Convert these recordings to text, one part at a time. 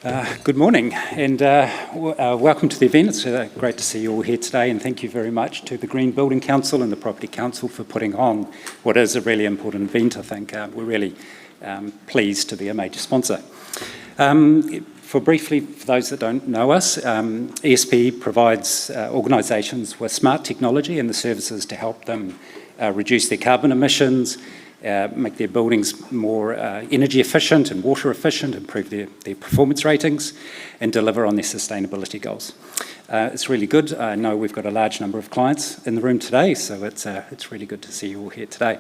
Good morning and welcome to the event. It's great to see you all here today, and thank you very much to the Green Building Council and the Property Council for putting on what is a really important event. I think we're really pleased to be a major sponsor. For those that don't know us, ESP provides organisations with smart technology and the services to help them reduce their carbon emissions, make their buildings more energy efficient and water efficient, improve their performance ratings, and deliver on their sustainability goals. It's really good. I know we've got a large number of clients in the room today, so it's really good to see you all here today.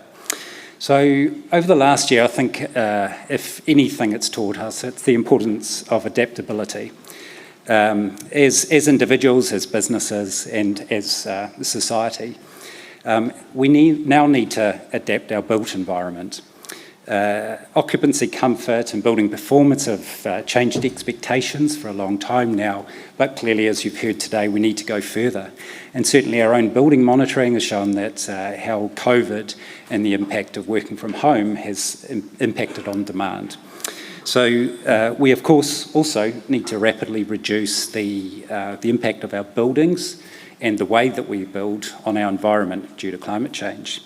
So over the last year, I think if anything it's taught us, it's the importance of adaptability. As individuals, as businesses, and as society, we now need to adapt our built environment. Occupancy comfort and building performance have changed expectations for a long time now, but clearly, as you've heard today, we need to go further. And certainly our own building monitoring has shown that how COVID and the impact of working from home has impacted on demand. So we, of course, also need to rapidly reduce the impact of our buildings and the way that we build on our environment due to climate change.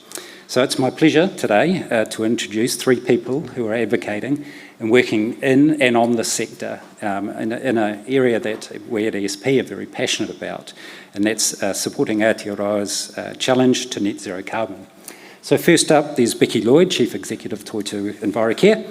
So it's my pleasure today to introduce three people who are advocating and working in and on the sector in an area that we at ESP are very passionate about, and that's supporting Aotearoa's challenge to net zero carbon. So first up, there's Becky Lloyd, Chief Executive Toitu EnviroCare.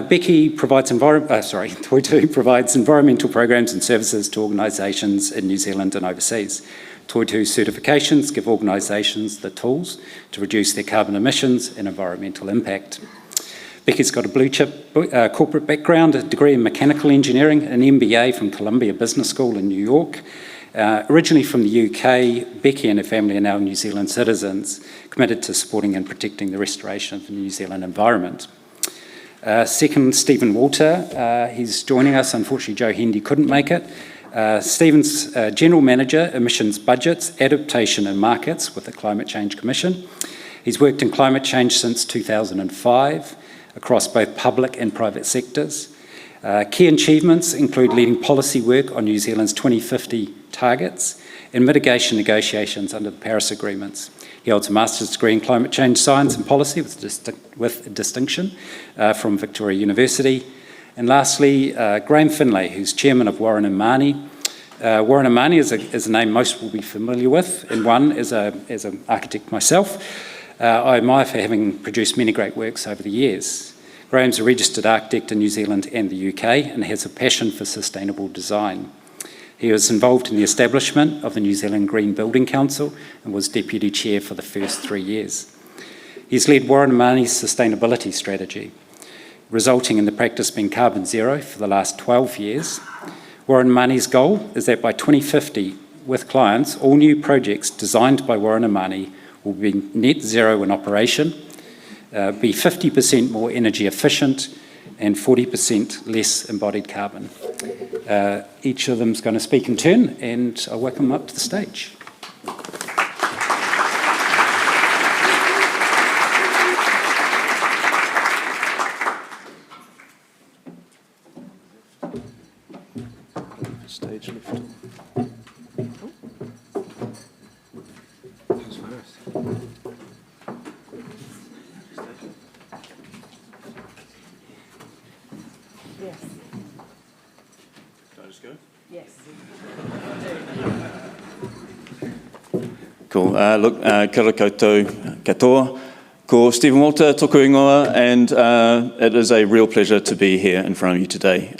Becky provides Toitu provides environmental programs and services to organisations in New Zealand and overseas. Toitu certifications give organisations the tools to reduce their carbon emissions and environmental impact. Becky's got a blue chip corporate background, a degree in mechanical engineering, an MBA from Columbia Business School in New York. Originally from the UK, Becky and her family are now New Zealand citizens, committed to supporting and protecting the restoration of the New Zealand environment. Second, Stephen Walter. He's joining us. Unfortunately, Joe Hendy couldn't make it. Stephen's General Manager, Emissions Budgets, Adaptation and Markets with the Climate Change Commission. He's worked in climate change since 2005 across both public and private sectors. Key achievements include leading policy work on New Zealand's 2050 targets and mitigation negotiations under the Paris Agreements. He holds a master's degree in climate change science and policy with distinction from Victoria University. And lastly, Graham Finley, who's chairman of Warren & Marnie. Warren & Marnie is a name most will be familiar with, and one, as an architect myself, I admire for having produced many great works over the years. Graham's a registered architect in New Zealand and the UK and has a passion for sustainable design. He was involved in the establishment of the New Zealand Green Building Council and was Deputy Chair for the first 3 years. He's led Warren & Marnie's sustainability strategy, resulting in the practice being carbon zero for the last 12 years. Warren & Marnie's goal is that by 2050, with clients, all new projects designed by Warren & Marnie will be net zero in operation, be 50% more energy efficient, and 40% less embodied carbon. Each of them is going to speak in turn, and I welcome them up to the stage. Stage left. Yes. Can I just go? Yes. Cool. Look, kia ora koutou katoa. Ko Stephen Walter, tōku ingoa, and it is a real pleasure to be here in front of you today.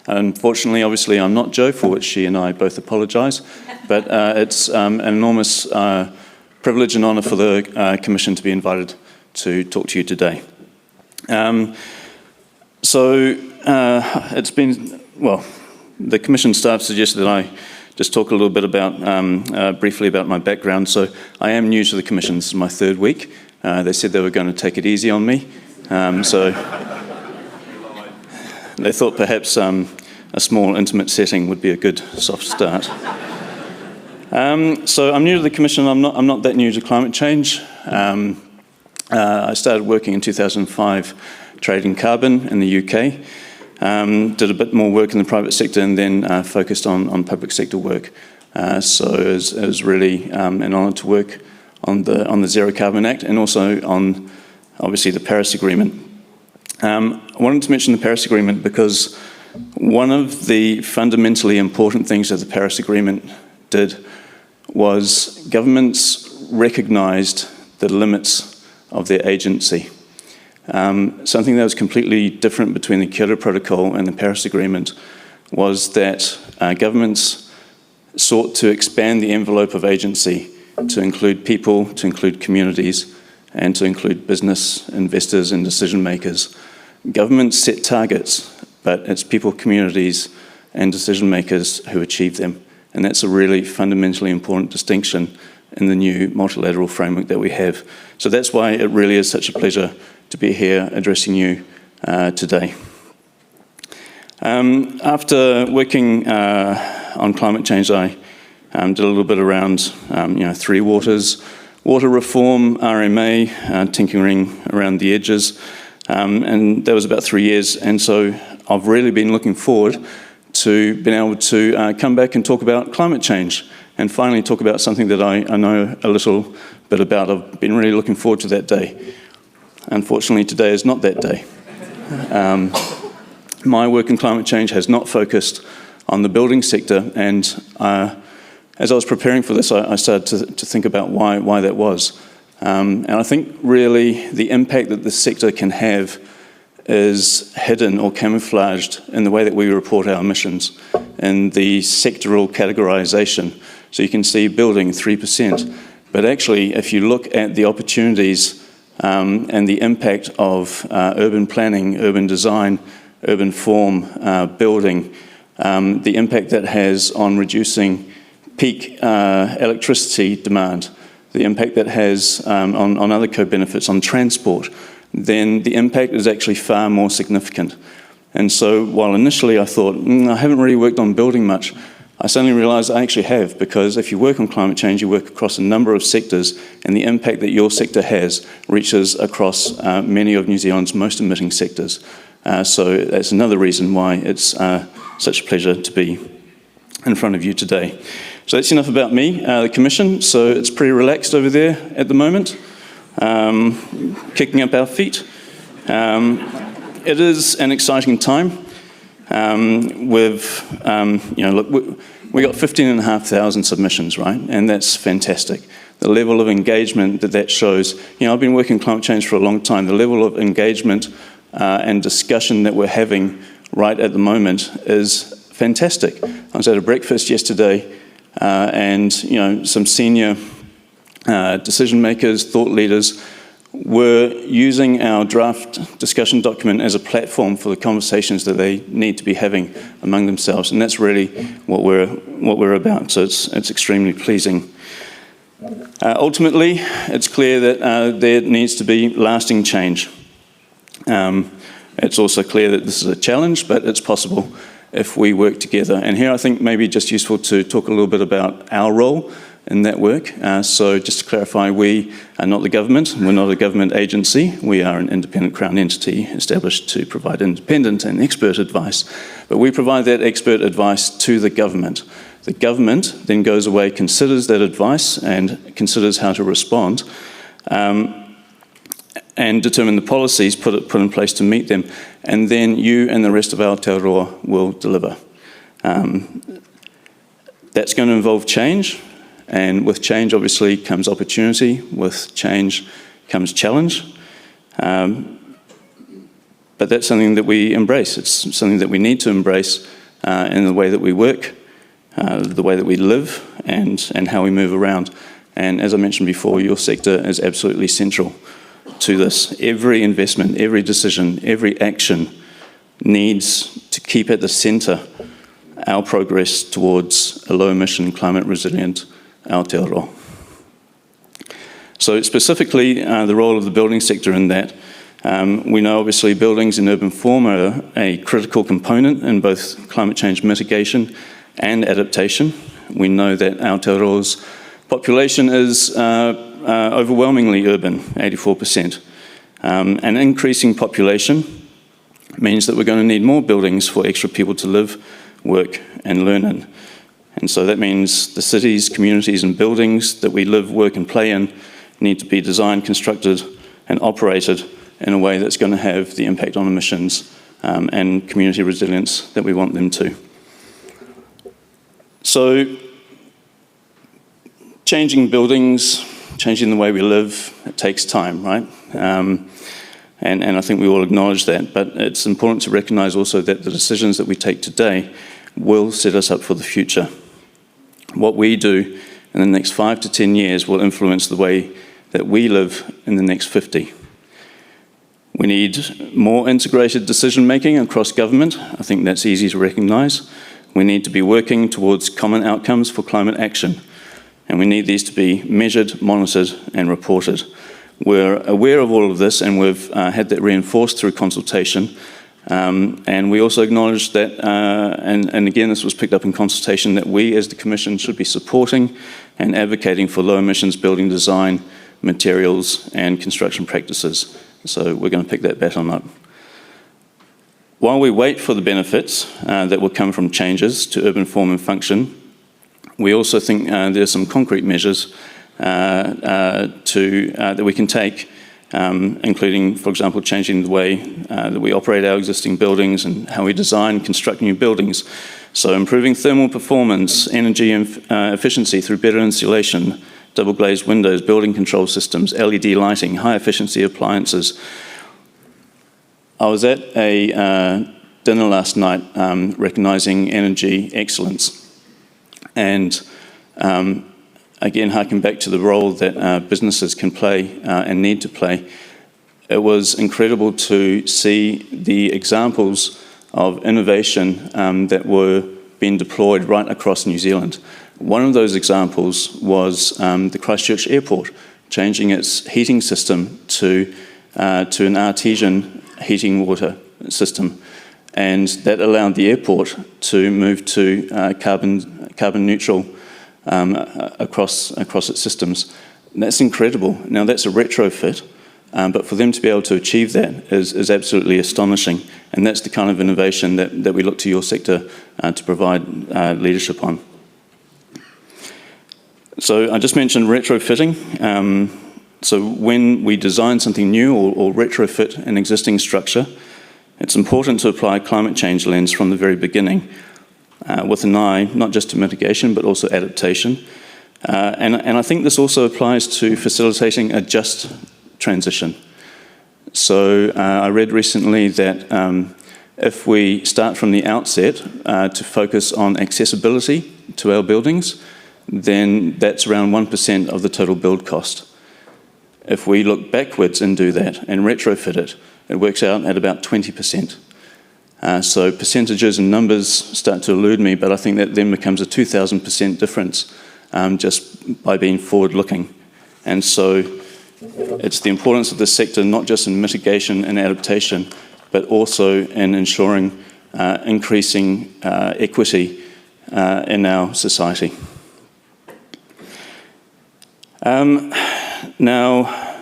Unfortunately, obviously, I'm not Joe, for which she and I both apologise, but it's an enormous privilege and honour for the Commission to be invited to talk to you today. It's been, well, the Commission staff suggested that I just talk a little bit about, briefly about my background. So I am new to the Commission. This is my third week. They said they were going to take it easy on me. So they thought perhaps a small, intimate setting would be a good soft start. So I'm new to the Commission. I'm not that new to climate change. I started working in 2005 trading carbon in the UK. did a bit more work in the private sector, and then focused on public sector work. So it was really an honour to work on the Zero Carbon Act, and also on, obviously, the Paris Agreement. I wanted to mention the Paris Agreement because one of the fundamentally important things that the Paris Agreement did was governments recognised the limits of their agency. Something that was completely different between the Kyoto Protocol and the Paris Agreement was that governments sought to expand the envelope of agency to include people, to include communities, and to include business, investors, and decision makers. Governments set targets, but it's people, communities, and decision makers who achieve them. And that's a really fundamentally important distinction in the new multilateral framework that we have. So that's why it really is such a pleasure to be here addressing you today. After working on climate change, I did a little bit around three waters, water reform, RMA, tinkering around the edges, and that was about 3 years. And so I've really been looking forward to being able to come back and talk about climate change and finally talk about something that I know a little bit about. I've been really looking forward to that day. Unfortunately, today is not that day. My work in climate change has not focused on the building sector, and as I was preparing for this, I started to think about why that was. And I think really the impact that the sector can have is hidden or camouflaged in the way that we report our emissions in the sectoral categorization. So you can see building 3%, but actually if you look at the opportunities and the impact of urban planning, urban design, urban form, building, the impact that has on reducing peak electricity demand, the impact that has on other co-benefits, on transport, then the impact is actually far more significant. And so while initially I thought, I haven't really worked on building much, I suddenly realised I actually have, because if you work on climate change, you work across a number of sectors, and the impact that your sector has reaches across many of New Zealand's most emitting sectors. So that's another reason why it's such a pleasure to be in front of you today. So that's enough about me, the Commission. So it's pretty relaxed over there at the moment, kicking up our feet. It is an exciting time. We got 15,500 submissions, right? And that's fantastic. The level of engagement that shows, I've been working climate change for a long time. The level of engagement and discussion that we're having right at the moment is fantastic. I was at a breakfast yesterday and some senior decision makers, thought leaders were using our draft discussion document as a platform for the conversations that they need to be having among themselves, and that's really what we're about. So it's extremely pleasing. Ultimately, it's clear that there needs to be lasting change. It's also clear that this is a challenge, but it's possible if we work together. And here I think maybe just useful to talk a little bit about our role in that work. So just to clarify, we are not the government. We're not a government agency. We are an independent Crown entity established to provide independent and expert advice. But we provide that expert advice to the government. The government then goes away, considers that advice and considers how to respond, and determine the policies put in place to meet them. And then you and the rest of Aotearoa will deliver. That's going to involve change. And with change, obviously, comes opportunity. With change comes challenge. But that's something that we embrace. It's something that we need to embrace in the way that we work, the way that we live, and how we move around. And as I mentioned before, your sector is absolutely central to this. Every investment, every decision, every action needs to keep at the centre our progress towards a low-emission, climate-resilient Aotearoa. So specifically, the role of the building sector in that, we know obviously buildings in urban form are a critical component in both climate change mitigation and adaptation. We know that Aotearoa's population is overwhelmingly urban, 84%. An increasing population means that we're going to need more buildings for extra people to live, work, and learn in. And so that means the cities, communities, and buildings that we live, work, and play in need to be designed, constructed, and operated in a way that's going to have the impact on emissions and community resilience that we want them to. So, changing buildings, changing the way we live, it takes time, right? And I think we all acknowledge that, but it's important to recognise also that the decisions that we take today will set us up for the future. What we do in the next 5 to 10 years will influence the way that we live in the next 50. We need more integrated decision-making across government. I think that's easy to recognise. We need to be working towards common outcomes for climate action, and we need these to be measured, monitored, and reported. We're aware of all of this, and we've had that reinforced through consultation. And we also acknowledge that, and again, this was picked up in consultation, that we as the Commission should be supporting and advocating for low emissions building design, materials, and construction practices. So we're going to pick that baton up. While we wait for the benefits that will come from changes to urban form and function, we also think there are some concrete measures that we can take, including, for example, changing the way that we operate our existing buildings and how we design and construct new buildings. So improving thermal performance, energy efficiency through better insulation, double glazed windows, building control systems, LED lighting, high efficiency appliances. I was at a dinner last night recognising energy excellence, and again, harking back to the role that businesses can play and need to play. It was incredible to see the examples of innovation that were being deployed right across New Zealand. One of those examples was the Christchurch Airport, changing its heating system to an artesian heating water system. And that allowed the airport to move to carbon neutral across its systems. And that's incredible. Now, that's a retrofit, but for them to be able to achieve that is absolutely astonishing. And that's the kind of innovation that we look to your sector to provide leadership on. So I just mentioned retrofitting. So when we design something new or retrofit an existing structure, it's important to apply a climate change lens from the very beginning, with an eye not just to mitigation but also adaptation. And I think this also applies to facilitating a just transition. So I read recently that if we start from the outset to focus on accessibility to our buildings, then that's around 1% of the total build cost. If we look backwards and do that and retrofit it, it works out at about 20%. So percentages and numbers start to elude me, but I think that then becomes a 2,000% difference just by being forward-looking. And so it's the importance of this sector, not just in mitigation and adaptation, but also in ensuring increasing equity in our society. Now,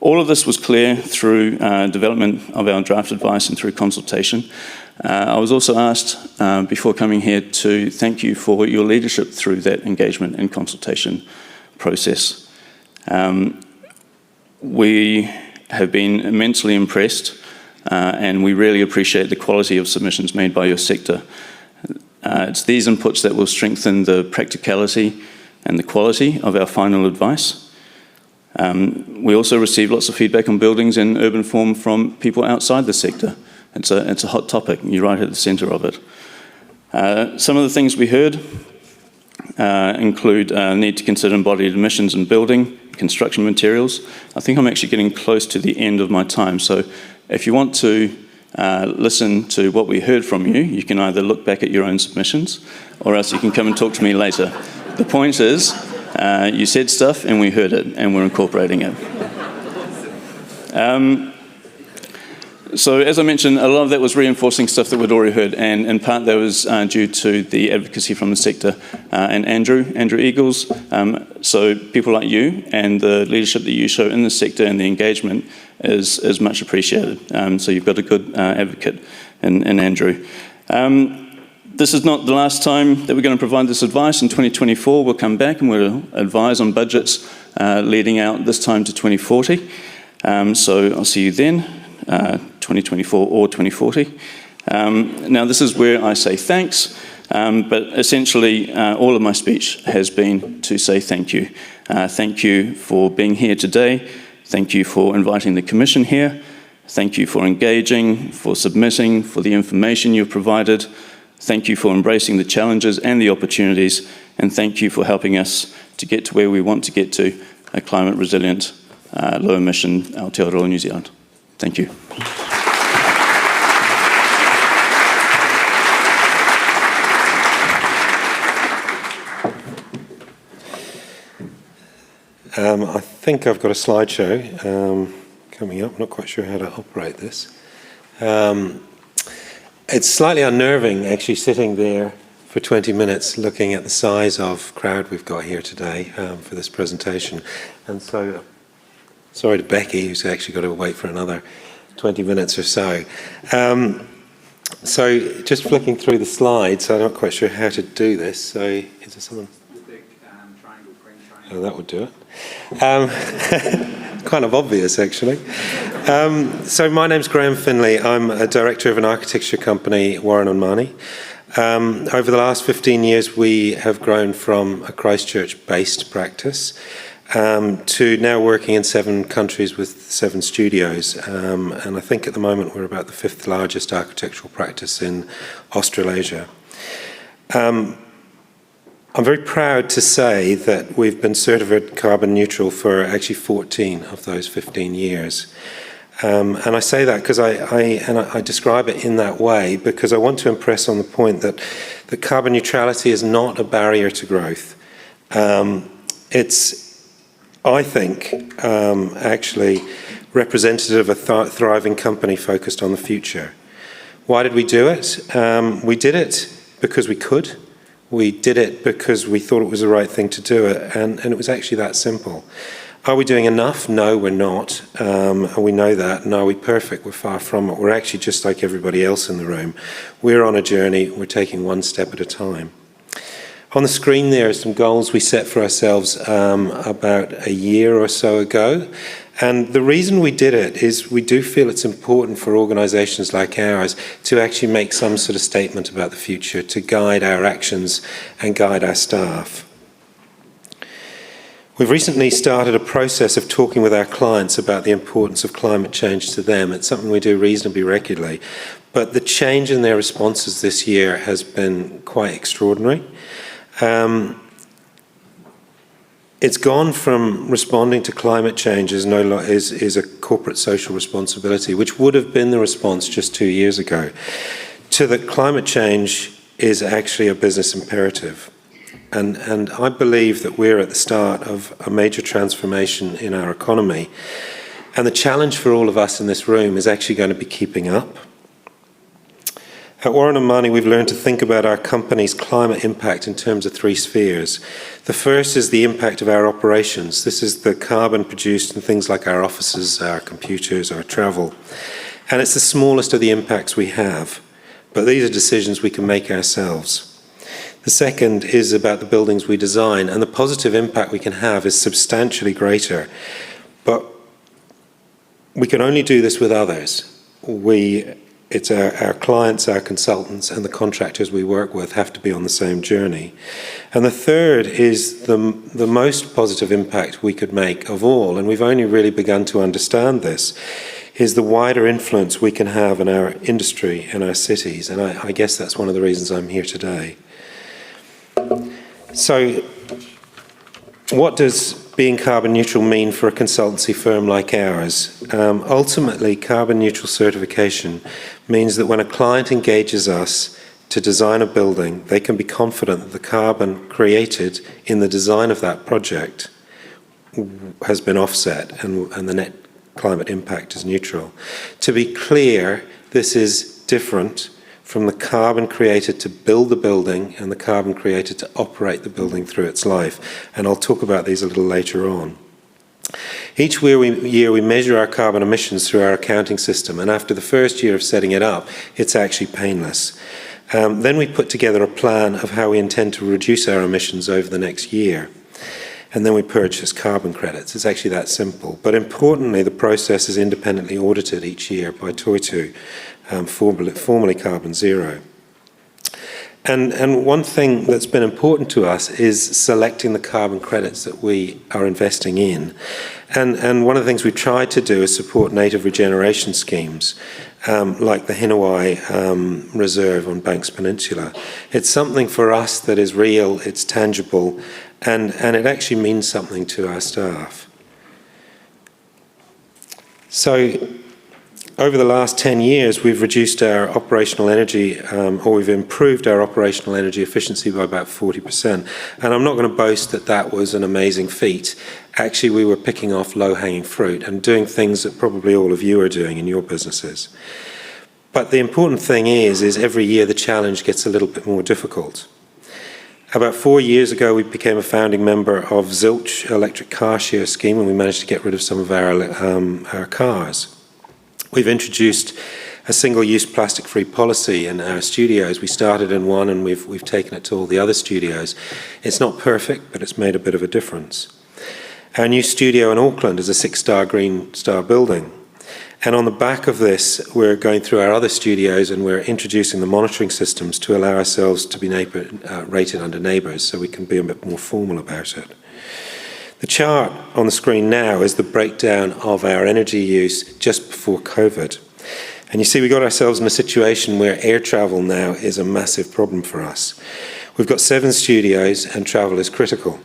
all of this was clear through development of our draft advice and through consultation. I was also asked before coming here to thank you for your leadership through that engagement and consultation process. We have been immensely impressed and we really appreciate the quality of submissions made by your sector. It's these inputs that will strengthen the practicality and the quality of our final advice. We also received lots of feedback on buildings in urban form from people outside the sector. It's a hot topic, you're right at the centre of it. Some of the things we heard include need to consider embodied emissions in building, construction materials. I think I'm actually getting close to the end of my time, so if you want to listen to what we heard from you, you can either look back at your own submissions or else you can come and talk to me later. The point is, you said stuff and we heard it and we're incorporating it. So as I mentioned, a lot of that was reinforcing stuff that we'd already heard, and in part that was due to the advocacy from the sector and Andrew Eagles. So people like you and the leadership that you show in the sector and the engagement is much appreciated. So you've got a good advocate in Andrew. This is not the last time that we're going to provide this advice. In 2024, we'll come back and we'll advise on budgets leading out this time to 2040. So I'll see you then, 2024 or 2040. Now, this is where I say thanks, but essentially all of my speech has been to say thank you. Thank you for being here today. Thank you for inviting the Commission here. Thank you for engaging, for submitting, for the information you've provided. Thank you for embracing the challenges and the opportunities, and thank you for helping us to get to where we want to get to, a climate resilient, low emission Aotearoa New Zealand. Thank you. I think I've got a slideshow coming up. I'm not quite sure how to operate this. It's slightly unnerving actually sitting there for 20 minutes looking at the size of crowd we've got here today for this presentation. And so, sorry to Becky, who's actually got to wait for another 20 minutes or so. So just flicking through the slides, I'm not quite sure how to do this. So is there someone? The big triangle, green triangle. Oh, that would do it. Kind of obvious, actually. So my name's Graham Finley. I'm a director of an architecture company, Warren & Marnie. Over the last 15 years, we have grown from a Christchurch-based practice to now working in 7 countries with 7 studios. And I think at the moment we're about the 5th largest architectural practice in Australasia. I'm very proud to say that we've been certified carbon neutral for actually 14 of those 15 years. And I say that because I describe it in that way because I want to impress on the point that carbon neutrality is not a barrier to growth. It's, I think, actually representative of a thriving company focused on the future. Why did we do it? We did it because we could. We did it because we thought it was the right thing to do it, and it was actually that simple. Are we doing enough? No, we're not. And we know that. And are we perfect? We're far from it. We're actually just like everybody else in the room. We're on a journey. We're taking one step at a time. On the screen there are some goals we set for ourselves about a year or so ago. And the reason we did it is we do feel it's important for organisations like ours to actually make some sort of statement about the future, to guide our actions and guide our staff. We've recently started a process of talking with our clients about the importance of climate change to them. It's something we do reasonably regularly. But the change in their responses this year has been quite extraordinary. It's gone from responding to climate change is a corporate social responsibility, which would have been the response just 2 years ago, to that climate change is actually a business imperative. And I believe that we're at the start of a major transformation in our economy. And the challenge for all of us in this room is actually going to be keeping up. At Warren & Marnie, we've learned to think about our company's climate impact in terms of 3 spheres. The first is the impact of our operations. This is the carbon produced in things like our offices, our computers, our travel. And it's the smallest of the impacts we have. But these are decisions we can make ourselves. The second is about the buildings we design, and the positive impact we can have is substantially greater. But we can only do this with others. It's our clients, our consultants, and the contractors we work with have to be on the same journey. And the third is the most positive impact we could make of all, and we've only really begun to understand this, is the wider influence we can have in our industry and our cities. And I guess that's one of the reasons I'm here today. So, what does being carbon neutral mean for a consultancy firm like ours? Ultimately, carbon neutral certification means that when a client engages us to design a building, they can be confident that the carbon created in the design of that project has been offset and the net climate impact is neutral. To be clear, this is different from the carbon created to build the building and the carbon created to operate the building through its life. And I'll talk about these a little later on. Each year we measure our carbon emissions through our accounting system, and after the first year of setting it up, it's actually painless. Then we put together a plan of how we intend to reduce our emissions over the next year. And then we purchase carbon credits. It's actually that simple. But importantly, the process is independently audited each year by Toitu, formerly Carbon Zero. And one thing that's been important to us is selecting the carbon credits that we are investing in. And one of the things we tried to do is support native regeneration schemes, like the Hinawai Reserve on Banks Peninsula. It's something for us that is real, it's tangible, and it actually means something to our staff. So over the last 10 years, we've reduced our operational energy, or we've improved our operational energy efficiency by about 40%. And I'm not going to boast that that was an amazing feat. Actually, we were picking off low-hanging fruit and doing things that probably all of you are doing in your businesses. But the important thing is every year the challenge gets a little bit more difficult. About 4 years ago, we became a founding member of Zilch electric car share scheme, and we managed to get rid of some of our cars. We've introduced a single-use plastic-free policy in our studios. We started in one and we've taken it to all the other studios. It's not perfect, but it's made a bit of a difference. Our new studio in Auckland is a 6-star Green Star building. And on the back of this, we're going through our other studios and we're introducing the monitoring systems to allow ourselves to be rated under neighbours, so we can be a bit more formal about it. The chart on the screen now is the breakdown of our energy use just before COVID. And you see we got ourselves in a situation where air travel now is a massive problem for us. We've got 7 studios and travel is critical.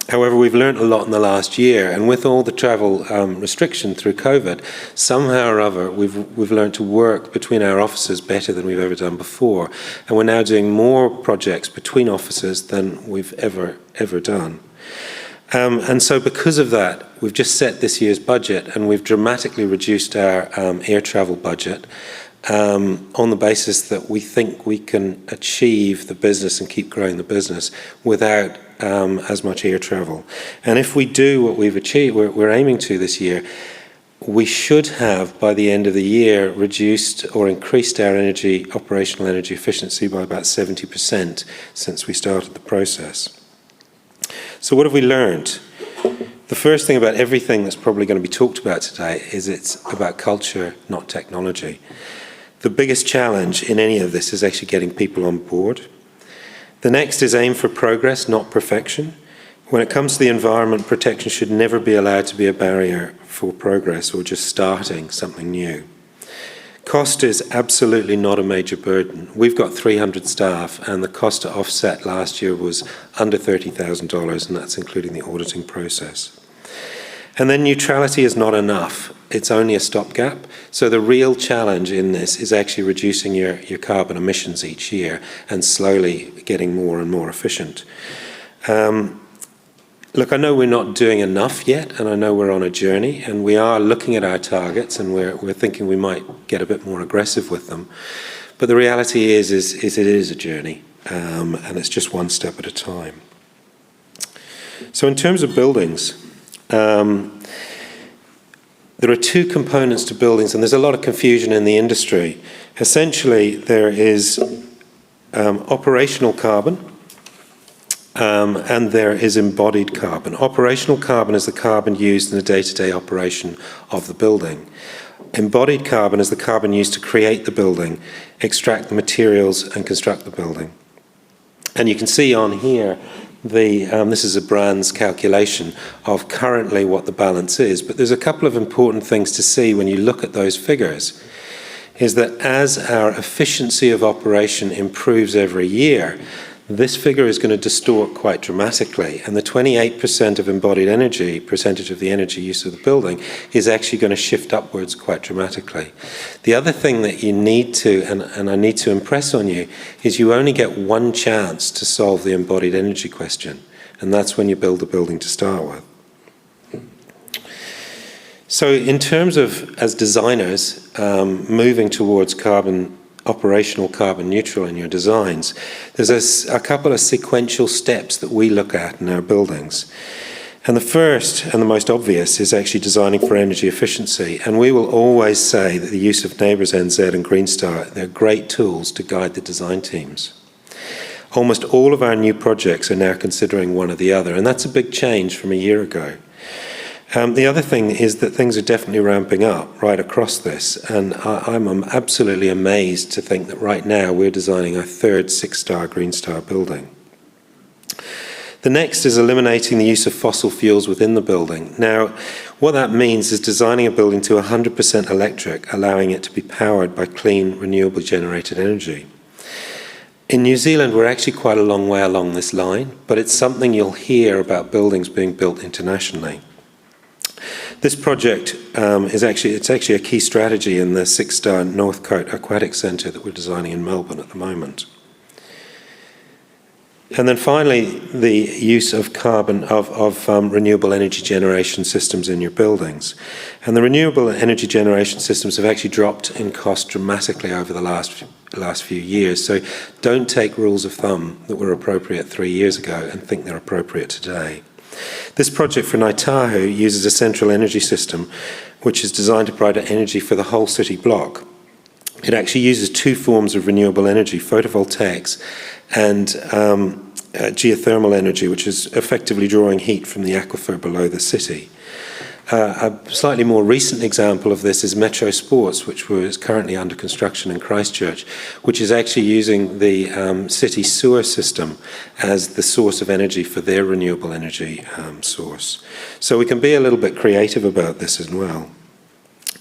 However, we've learned a lot in the last year, and with all the travel restriction through COVID, somehow or other we've learned to work between our offices better than we've ever done before. And we're now doing more projects between offices than we've ever done. And so because of that, we've just set this year's budget and we've dramatically reduced our air travel budget on the basis that we think we can achieve the business and keep growing the business without as much air travel. And if we do what we've achieved, we're aiming to this year, we should have, by the end of the year, reduced or increased our operational energy efficiency by about 70% since we started the process. So what have we learned? The first thing about everything that's probably going to be talked about today is it's about culture, not technology. The biggest challenge in any of this is actually getting people on board. The next is aim for progress, not perfection. When it comes to the environment, protection should never be allowed to be a barrier for progress or just starting something new. Cost is absolutely not a major burden. We've got 300 staff, and the cost to offset last year was under $30,000, and that's including the auditing process. And then neutrality is not enough. It's only a stopgap. So the real challenge in this is actually reducing your carbon emissions each year and slowly getting more and more efficient. Look, I know we're not doing enough yet, and I know we're on a journey, and we are looking at our targets, and we're thinking we might get a bit more aggressive with them. But the reality is it is a journey, and it's just one step at a time. So in terms of buildings, there are 2 components to buildings, and there's a lot of confusion in the industry. Essentially, there is operational carbon, and there is embodied carbon. Operational carbon is the carbon used in the day-to-day operation of the building. Embodied carbon is the carbon used to create the building, extract the materials, and construct the building. And you can see on here, this is a Brand's calculation of currently what the balance is. But there's a couple of important things to see when you look at those figures, is that as our efficiency of operation improves every year, this figure is going to distort quite dramatically, and the 28% of embodied energy, percentage of the energy use of the building, is actually going to shift upwards quite dramatically. The other thing that you need to, and I need to impress on you, is you only get one chance to solve the embodied energy question, and that's when you build the building to start with. So in terms of, as designers, moving towards operational carbon neutral in your designs, there's a couple of sequential steps that we look at in our buildings. And the first and the most obvious is actually designing for energy efficiency. And we will always say that the use of Neighbours NZ and Green Star, they're great tools to guide the design teams. Almost all of our new projects are now considering one or the other, and that's a big change from a year ago. The other thing is that things are definitely ramping up right across this, and I'm absolutely amazed to think that right now we're designing our third 6-star Green Star building. The next is eliminating the use of fossil fuels within the building. Now, what that means is designing a building to 100% electric, allowing it to be powered by clean, renewably generated energy. In New Zealand, we're actually quite a long way along this line, but it's something you'll hear about buildings being built internationally. This project is actually a key strategy in the 6-star Northcote Aquatic Centre that we're designing in Melbourne at the moment. And then finally, the use of renewable energy generation systems in your buildings. And the renewable energy generation systems have actually dropped in cost dramatically over the last few years. So don't take rules of thumb that were appropriate 3 years ago and think they're appropriate today. This project for Ngāi Tahu uses a central energy system which is designed to provide energy for the whole city block. It actually uses two forms of renewable energy, photovoltaics and geothermal energy, which is effectively drawing heat from the aquifer below the city. A slightly more recent example of this is Metro Sports, which is currently under construction in Christchurch, which is actually using the city sewer system as the source of energy for their renewable energy source. So we can be a little bit creative about this as well.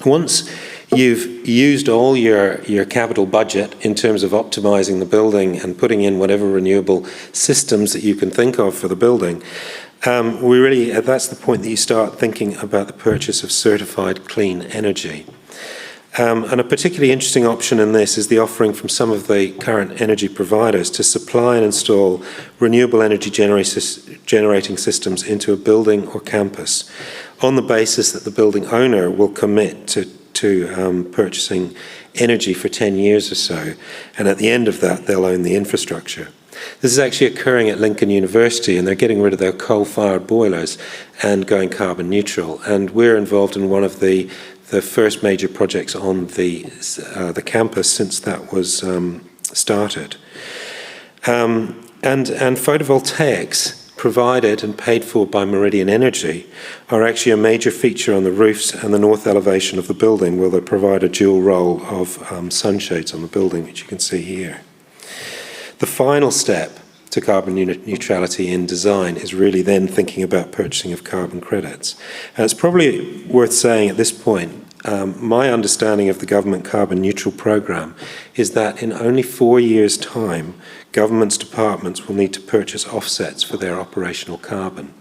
Once you've used all your capital budget in terms of optimizing the building and putting in whatever renewable systems that you can think of for the building, that's the point that you start thinking about the purchase of certified clean energy. And a particularly interesting option in this is the offering from some of the current energy providers to supply and install renewable energy generating systems into a building or campus on the basis that the building owner will commit to purchasing energy for 10 years or so, and at the end of that they'll own the infrastructure. This is actually occurring at Lincoln University, and they're getting rid of their coal-fired boilers and going carbon neutral, and we're involved in one of the first major projects on the campus since that was started. And photovoltaics provided and paid for by Meridian Energy are actually a major feature on the roofs and the north elevation of the building, where they provide a dual role of sunshades on the building, which you can see here. The final step to carbon neutrality in design is really then thinking about purchasing of carbon credits. And it's probably worth saying at this point, my understanding of the government carbon neutral program is that in only 4 years' time, government's departments will need to purchase offsets for their operational carbon.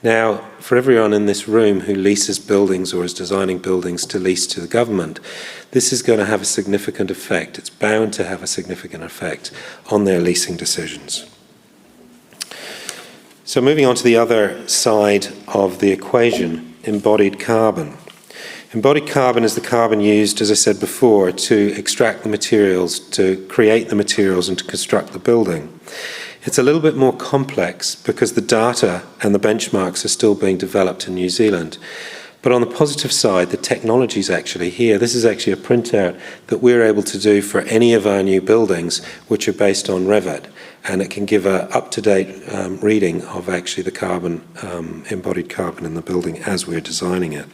Now, for everyone in this room who leases buildings or is designing buildings to lease to the government, this is going to have a significant effect. It's bound to have a significant effect on their leasing decisions. So moving on to the other side of the equation, embodied carbon. Embodied carbon is the carbon used, as I said before, to extract the materials, to create the materials and to construct the building. It's a little bit more complex because the data and the benchmarks are still being developed in New Zealand. But on the positive side, the technology is actually here. This is actually a printout that we're able to do for any of our new buildings, which are based on Revit. And it can give an up-to-date reading of actually the carbon, embodied carbon in the building as we're designing it.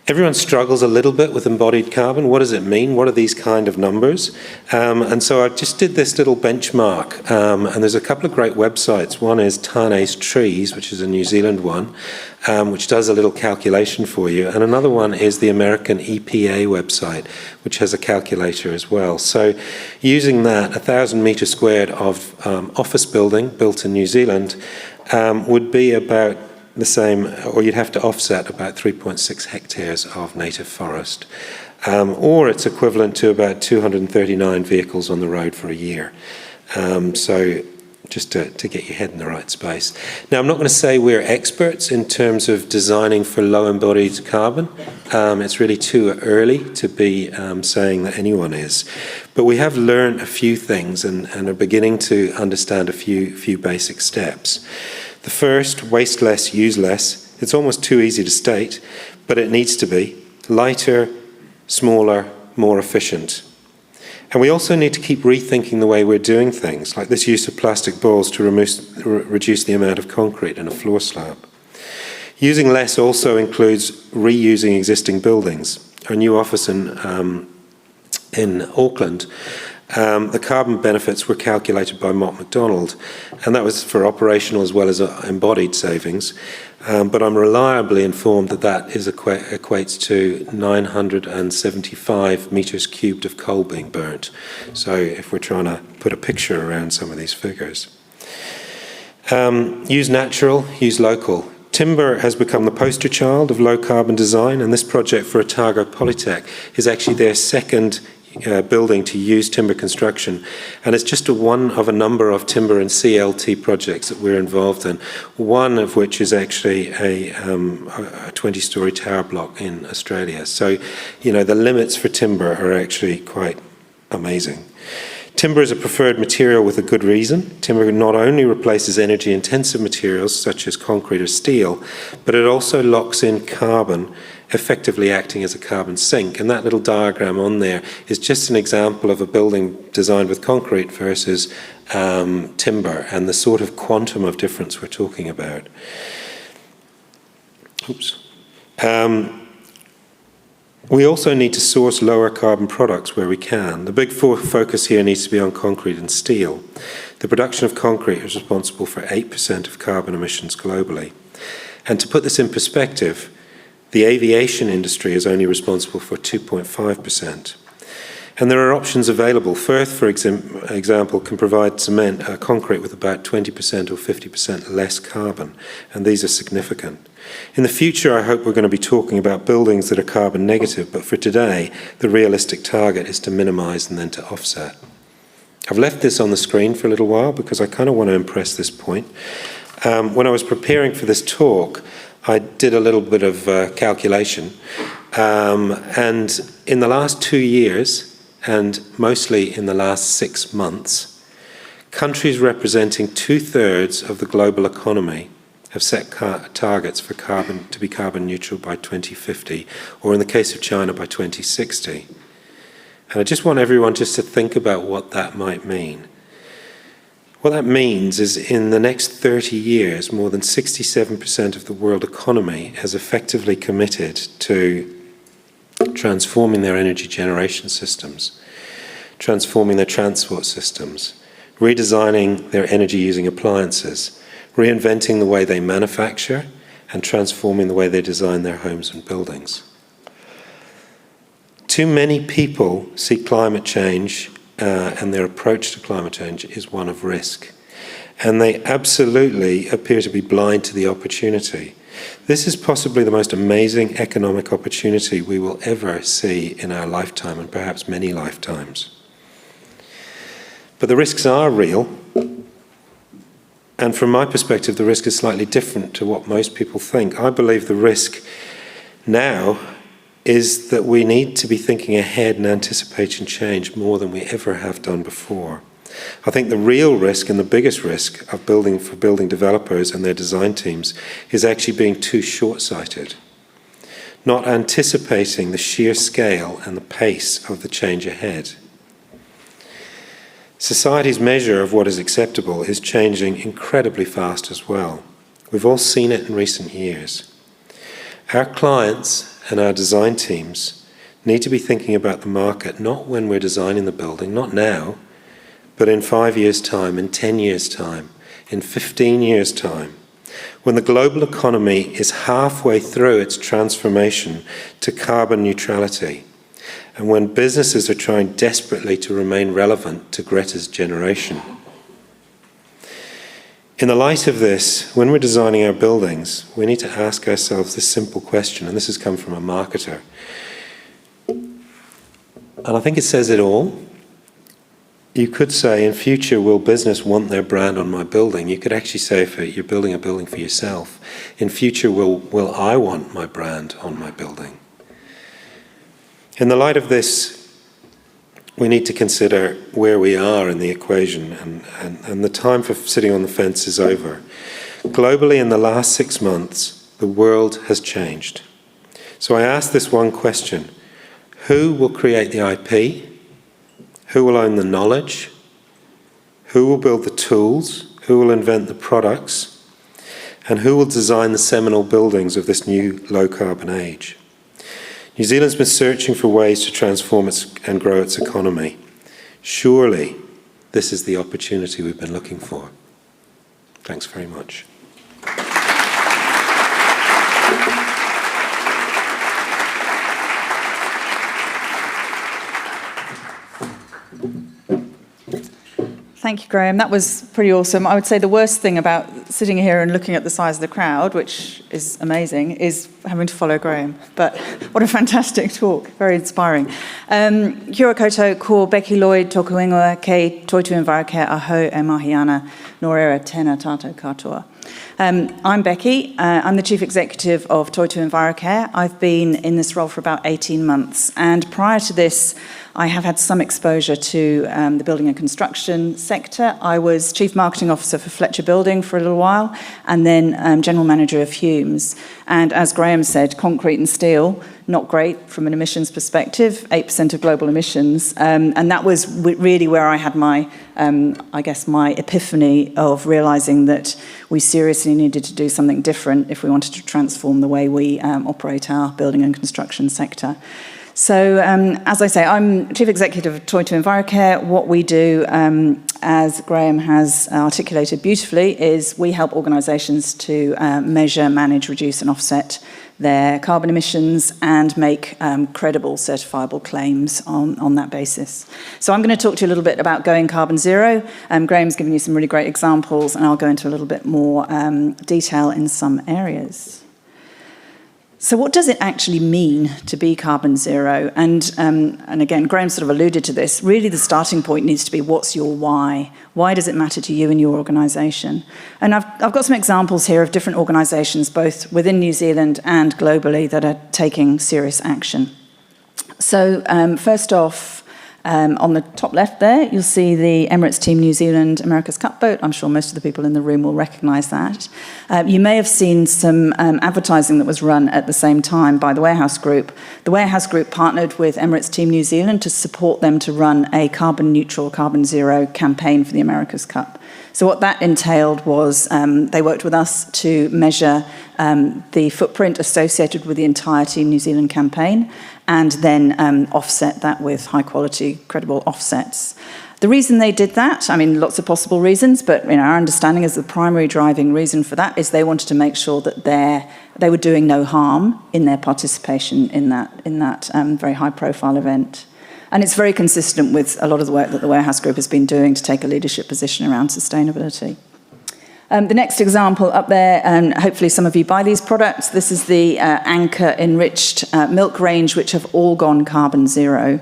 Everyone struggles a little bit with embodied carbon. What does it mean? What are these kind of numbers? And so I just did this little benchmark, and there's a couple of great websites. One is Tane's Trees, which is a New Zealand one, which does a little calculation for you. And another one is the American EPA website, which has a calculator as well. So using that, 1,000 metres squared of office building built in New Zealand would be about the same, or you'd have to offset about 3.6 hectares of native forest, or it's equivalent to about 239 vehicles on the road for a year. So just to get your head in the right space. Now, I'm not going to say we're experts in terms of designing for low embodied carbon. It's really too early to be saying that anyone is. But we have learned a few things and are beginning to understand a few basic steps. The first, waste less, use less. It's almost too easy to state, but it needs to be. Lighter, smaller, more efficient. And we also need to keep rethinking the way we're doing things, like this use of plastic balls to reduce the amount of concrete in a floor slab. Using less also includes reusing existing buildings. Our new office in Auckland, the carbon benefits were calculated by Mott MacDonald, and that was for operational as well as embodied savings. But I'm reliably informed that equates to 975 metres cubed of coal being burnt. So if we're trying to put a picture around some of these figures. Use natural, use local. Timber has become the poster child of low carbon design, and this project for Otago Polytech is actually their second building to use timber construction, and it's just one of a number of timber and CLT projects that we're involved in, one of which is actually a 20-storey tower block in Australia. So, the limits for timber are actually quite amazing. Timber is a preferred material with a good reason. Timber not only replaces energy-intensive materials such as concrete or steel, but it also locks in carbon, effectively acting as a carbon sink. And that little diagram on there is just an example of a building designed with concrete versus timber and the sort of quantum of difference we're talking about. Oops. We also need to source lower carbon products where we can. The big focus here needs to be on concrete and steel. The production of concrete is responsible for 8% of carbon emissions globally. And to put this in perspective, the aviation industry is only responsible for 2.5%. And there are options available. Firth, for example, can provide concrete with about 20% or 50% less carbon, and these are significant. In the future, I hope we're going to be talking about buildings that are carbon negative, but for today, the realistic target is to minimise and then to offset. I've left this on the screen for a little while because I kind of want to impress this point. When I was preparing for this talk, I did a little bit of calculation, and in the last 2 years, and mostly in the last 6 months, countries representing 2/3 of the global economy have set targets for carbon to be carbon neutral by 2050, or in the case of China, by 2060. And I just want everyone just to think about what that might mean. What that means is in the next 30 years, more than 67% of the world economy has effectively committed to transforming their energy generation systems, transforming their transport systems, redesigning their energy-using appliances, reinventing the way they manufacture, and transforming the way they design their homes and buildings. Too many people see climate change and their approach to climate change is one of risk. And they absolutely appear to be blind to the opportunity. This is possibly the most amazing economic opportunity we will ever see in our lifetime, and perhaps many lifetimes. But the risks are real. And from my perspective, the risk is slightly different to what most people think. I believe the risk now is that we need to be thinking ahead and anticipating change more than we ever have done before. I think the real risk and the biggest risk of building developers and their design teams is actually being too short-sighted, not anticipating the sheer scale and the pace of the change ahead. Society's measure of what is acceptable is changing incredibly fast as well. We've all seen it in recent years. Our clients and our design teams need to be thinking about the market not when we're designing the building, not now, but in 5 years' time, in 10 years' time, in 15 years' time, when the global economy is halfway through its transformation to carbon neutrality, and when businesses are trying desperately to remain relevant to Greta's generation. In the light of this, when we're designing our buildings, we need to ask ourselves this simple question, and this has come from a marketer. And I think it says it all. you could say, in future, will business want their brand on my building? You could actually say, if you're building a building for yourself, in future, will I want my brand on my building? In the light of this, we need to consider where we are in the equation, and the time for sitting on the fence is over. Globally, in the last 6 months, the world has changed. So I ask this one question: who will create the IP? Who will own the knowledge? Who will build the tools? Who will invent the products? And who will design the seminal buildings of this new low-carbon age? New Zealand's been searching for ways to transform and grow its economy. Surely, this is the opportunity we've been looking for. Thanks very much. Thank you, Graham. That was pretty awesome. I would say the worst thing about sitting here and looking at the size of the crowd, which is amazing, is having to follow Graham. But what a fantastic talk, very inspiring. Kia koto ko Becky Lloyd, tōku ingoa, kei toitu invarake aho e mahiana, nō reira tēnā tātou katoa. I'm Becky. I'm the Chief Executive of Toitu Envirocare. I've been in this role for about 18 months, and prior to this, I have had some exposure to the building and construction sector. I was Chief Marketing Officer for Fletcher Building for a little while, and then General Manager of Humes. And as Graham said, concrete and steel, not great from an emissions perspective, 8% of global emissions. And that was really where I had my, my epiphany of realising that we seriously needed to do something different if we wanted to transform the way we operate our building and construction sector. So, as I say, I'm Chief Executive of Toitu Envirocare. What we do, as Graham has articulated beautifully, is we help organisations to measure, manage, reduce and offset their carbon emissions and make credible, certifiable claims on that basis. So I'm going to talk to you a little bit about going carbon zero. Graham's given you some really great examples, and I'll go into a little bit more detail in some areas. So what does it actually mean to be carbon zero? And again, Graham sort of alluded to this. Really, the starting point needs to be, what's your why? Why does it matter to you and your organisation? And I've got some examples here of different organisations, both within New Zealand and globally, that are taking serious action. So first off, on the top left there, you'll see the Emirates Team New Zealand America's Cup boat. I'm sure most of the people in the room will recognise that. You may have seen some advertising that was run at the same time by the Warehouse Group. The Warehouse Group partnered with Emirates Team New Zealand to support them to run a carbon neutral, carbon zero campaign for the America's Cup. So what that entailed was they worked with us to measure the footprint associated with the entire Team New Zealand campaign, and then offset that with high-quality, credible offsets. The reason they did that, I mean, lots of possible reasons, but our understanding is the primary driving reason for that is they wanted to make sure that they were doing no harm in their participation in that very high-profile event. And it's very consistent with a lot of the work that the Warehouse Group has been doing to take a leadership position around sustainability. The next example up there, and hopefully some of you buy these products, this is the Anchor enriched milk range, which have all gone carbon zero.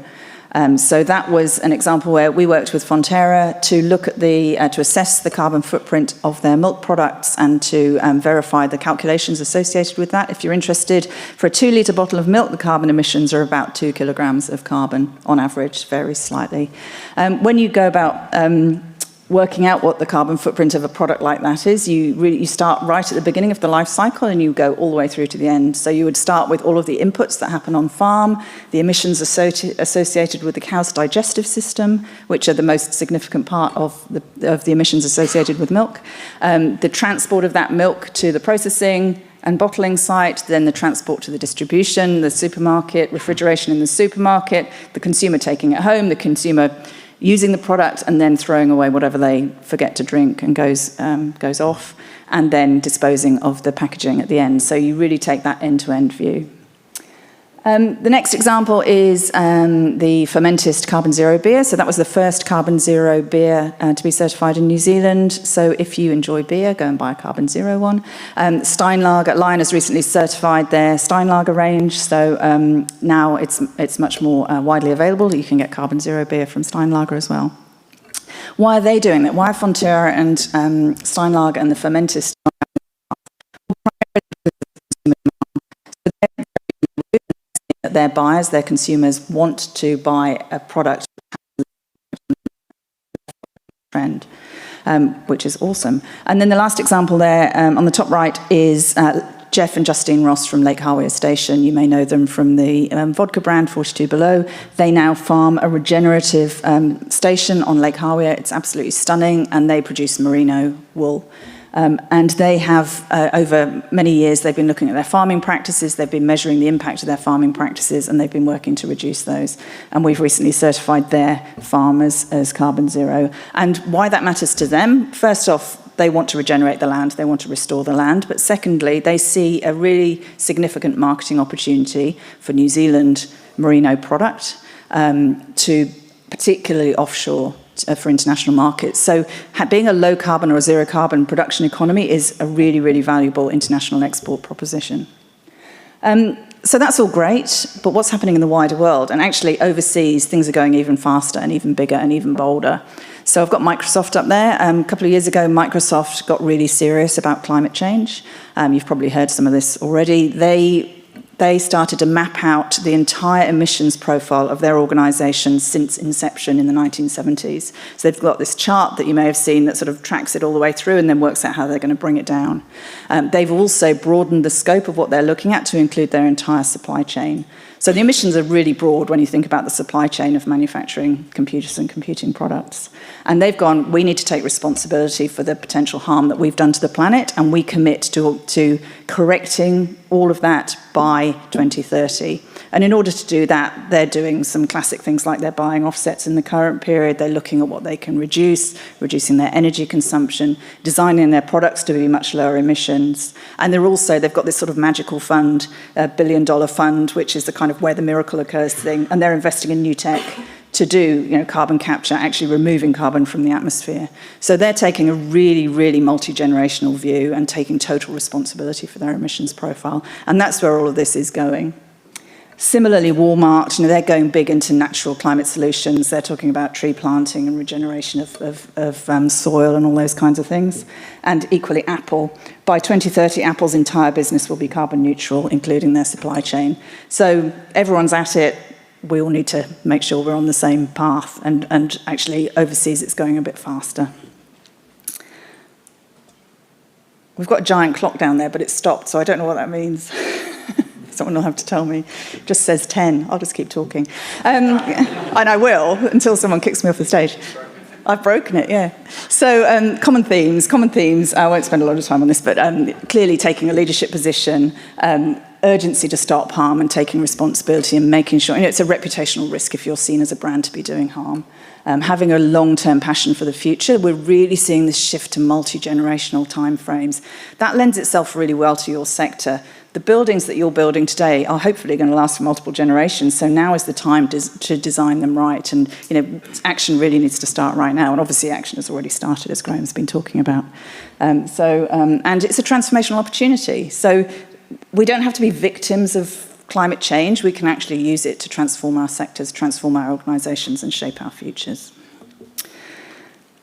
So that was an example where we worked with Fonterra to look at to assess the carbon footprint of their milk products and to verify the calculations associated with that. If you're interested, for a 2-litre bottle of milk, the carbon emissions are about 2 kilograms of carbon on average, varies slightly. When you go about working out what the carbon footprint of a product like that is, you start right at the beginning of the life cycle and you go all the way through to the end. So you would start with all of the inputs that happen on farm, the emissions associated with the cow's digestive system, which are the most significant part of the emissions associated with milk, the transport of that milk to the processing and bottling site, then the transport to the distribution, the supermarket, refrigeration in the supermarket, the consumer taking it home, the consumer using the product and then throwing away whatever they forget to drink and goes off, and then disposing of the packaging at the end. So you really take that end-to-end view. The next example is the Fermented Carbon Zero beer. So that was the first Carbon Zero beer to be certified in New Zealand. So if you enjoy beer, go and buy a Carbon Zero one. Steinlager, Lion has recently certified their Steinlager range. So now it's much more widely available. You can get Carbon Zero beer from Steinlager as well. Why are they doing that? Why are Fonterra and Steinlager and the Fermented that their buyers, their consumers want to buy a product trend, which is awesome. And then the last example there on the top right is Jeff and Justine Ross from Lake Harwia Station. You may know them from the vodka brand 42 Below. They now farm a regenerative station on Lake Harwia. It's absolutely stunning, and they produce merino wool. And they have, over many years, they've been looking at their farming practices, they've been measuring the impact of their farming practices, and they've been working to reduce those. And we've recently certified their farm as carbon zero. And why that matters to them, first off, they want to regenerate the land, they want to restore the land. But secondly, they see a really significant marketing opportunity for New Zealand merino product to particularly offshore for international markets. So being a low carbon or a zero carbon production economy is a really, really valuable international export proposition. So that's all great, but what's happening in the wider world? And actually overseas, things are going even faster and even bigger and even bolder. So I've got Microsoft up there. A couple of years ago, Microsoft got really serious about climate change. You've probably heard some of this already. They started to map out the entire emissions profile of their organisation since inception in the 1970s. So they've got this chart that you may have seen that sort of tracks it all the way through and then works out how they're going to bring it down. They've also broadened the scope of what they're looking at to include their entire supply chain. So the emissions are really broad when you think about the supply chain of manufacturing computers and computing products. And they've gone, we need to take responsibility for the potential harm that we've done to the planet, and we commit to correcting all of that by 2030. And in order to do that, they're doing some classic things like they're buying offsets in the current period, they're looking at what they can reduce, reducing their energy consumption, designing their products to be much lower emissions. And they've got this sort of magical fund, $1 billion fund, which is the kind of where the miracle occurs thing, and they're investing in new tech to do carbon capture, actually removing carbon from the atmosphere. So they're taking a really, really multi-generational view and taking total responsibility for their emissions profile. And that's where all of this is going. Similarly, Walmart, they're going big into natural climate solutions. They're talking about tree planting and regeneration of soil and all those kinds of things. And equally, Apple. By 2030, Apple's entire business will be carbon neutral, including their supply chain. So everyone's at it. We all need to make sure we're on the same path. And actually, overseas, it's going a bit faster. We've got a giant clock down there, but it's stopped, so I don't know what that means. Someone will have to tell me. It just says 10. I'll just keep talking. And I will, until someone kicks me off the stage. I've broken it, yeah. So common themes. I won't spend a lot of time on this, but clearly taking a leadership position, urgency to stop harm and taking responsibility and making sure, it's a reputational risk if you're seen as a brand to be doing harm. Having a long-term passion for the future. We're really seeing this shift to multi-generational timeframes. That lends itself really well to your sector. The buildings that you're building today are hopefully going to last for multiple generations, so now is the time to design them right. And action really needs to start right now, and obviously action has already started, as Graham's been talking about. And it's a transformational opportunity. So we don't have to be victims of climate change. We can actually use it to transform our sectors, transform our organisations, and shape our futures.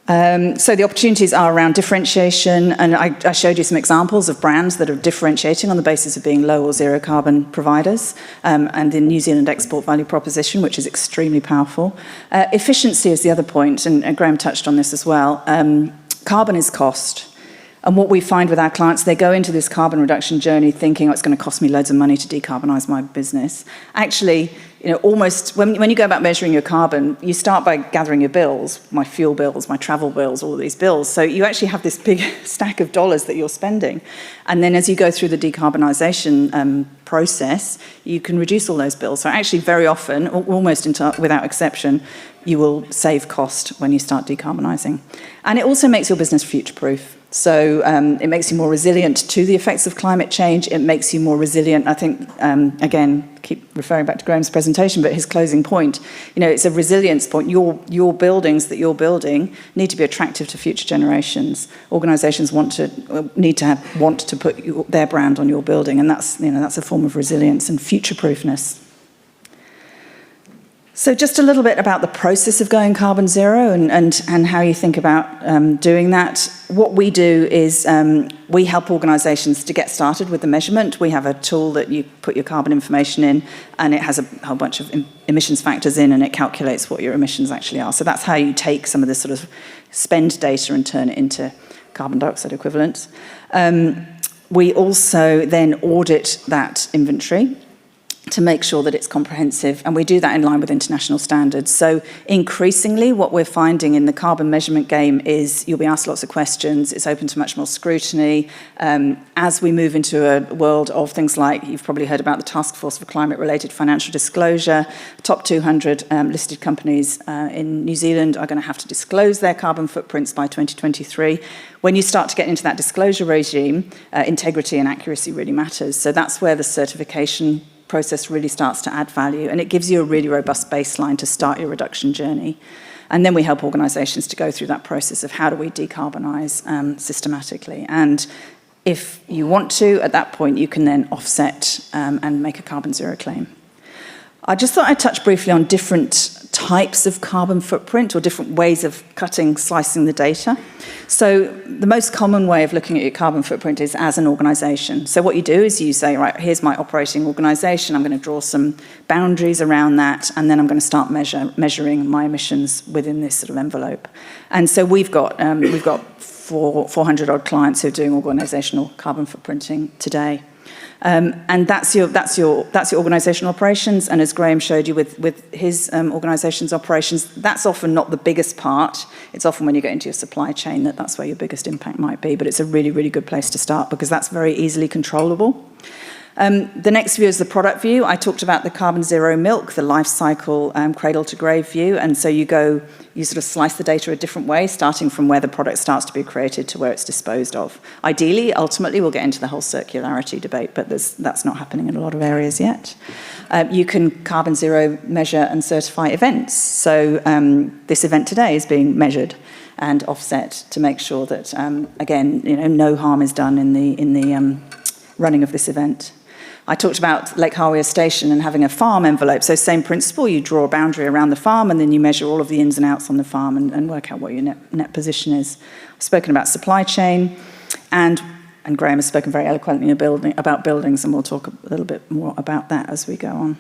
So the opportunities are around differentiation, and I showed you some examples of brands that are differentiating on the basis of being low or zero carbon providers, and the New Zealand export value proposition, which is extremely powerful. Efficiency is the other point, and Graham touched on this as well. Carbon is cost. And what we find with our clients, they go into this carbon reduction journey thinking, it's going to cost me loads of money to decarbonise my business. Actually, almost when you go about measuring your carbon, you start by gathering your bills, my fuel bills, my travel bills, all of these bills. So you actually have this big stack of dollars that you're spending. And then as you go through the decarbonisation process, you can reduce all those bills. So actually very often, almost without exception, you will save cost when you start decarbonising. And it also makes your business future-proof. So it makes you more resilient to the effects of climate change. It makes you more resilient. I think, again, keep referring back to Graham's presentation, but his closing point, it's a resilience point. Your buildings that you're building need to be attractive to future generations. Organisations want to put their brand on your building, and that's a form of resilience and future-proofness. So just a little bit about the process of going carbon zero and how you think about doing that. What we do is we help organisations to get started with the measurement. We have a tool that you put your carbon information in, and it has a whole bunch of emissions factors in, and it calculates what your emissions actually are. So that's how you take some of this sort of spend data and turn it into carbon dioxide equivalents. We also then audit that inventory to make sure that it's comprehensive, and we do that in line with international standards. So increasingly what we're finding in the carbon measurement game is you'll be asked lots of questions, it's open to much more scrutiny. As we move into a world of things like, you've probably heard about the Task Force for Climate-Related Financial Disclosure, top 200 listed companies in New Zealand are going to have to disclose their carbon footprints by 2023. When you start to get into that disclosure regime, integrity and accuracy really matters. So that's where the certification process really starts to add value, and it gives you a really robust baseline to start your reduction journey. And then we help organisations to go through that process of how do we decarbonise systematically. And if you want to, at that point, you can then offset and make a carbon zero claim. I just thought I'd touch briefly on different types of carbon footprint or different ways of slicing the data. So the most common way of looking at your carbon footprint is as an organisation. So what you do is you say, right, here's my operating organisation, I'm going to draw some boundaries around that, and then I'm going to start measuring my emissions within this sort of envelope. And so we've got 400 odd clients who are doing organisational carbon footprinting today. And that's your organisational operations. And as Graham showed you with his organisation's operations, that's often not the biggest part. It's often when you get into your supply chain that's where your biggest impact might be. But it's a really, really good place to start because that's very easily controllable. The next view is the product view. I talked about the carbon zero milk, the life cycle cradle to grave view. And so you sort of slice the data a different way, starting from where the product starts to be created to where it's disposed of. Ideally, ultimately, we'll get into the whole circularity debate, but that's not happening in a lot of areas yet. You can carbon zero measure and certify events. So this event today is being measured and offset to make sure that, again, no harm is done in the running of this event. I talked about Lake Hawea Station and having a farm envelope. So same principle, you draw a boundary around the farm and then you measure all of the ins and outs on the farm and work out what your net position is. I've spoken about supply chain, and Graham has spoken very eloquently about buildings, and we'll talk a little bit more about that as we go on.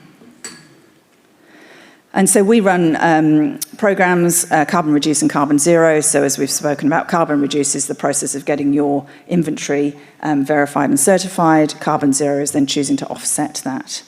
And so we run programs, Carbon Reduce and Carbon Zero. So as we've spoken about, Carbon Reduce is the process of getting your inventory verified and certified. Carbon Zero is then choosing to offset that.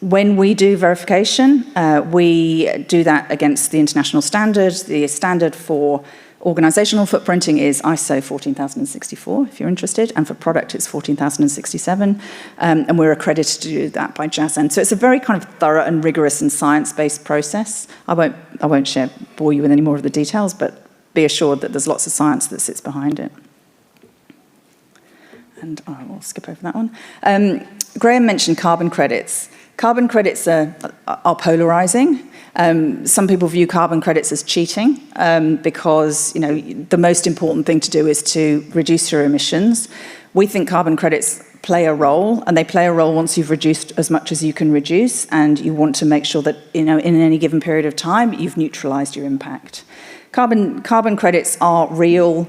When we do verification, we do that against the international standards. The standard for organisational footprinting is ISO 14064, if you're interested, and for product it's 14067, and we're accredited to do that by JASN. So it's a very kind of thorough and rigorous and science-based process. I won't bore you with any more of the details, but be assured that there's lots of science that sits behind it. And I will skip over that one. Graham mentioned carbon credits. Carbon credits are polarising. Some people view carbon credits as cheating because the most important thing to do is to reduce your emissions. We think carbon credits play a role, and they play a role once you've reduced as much as you can reduce, and you want to make sure that in any given period of time you've neutralised your impact. Carbon credits are real.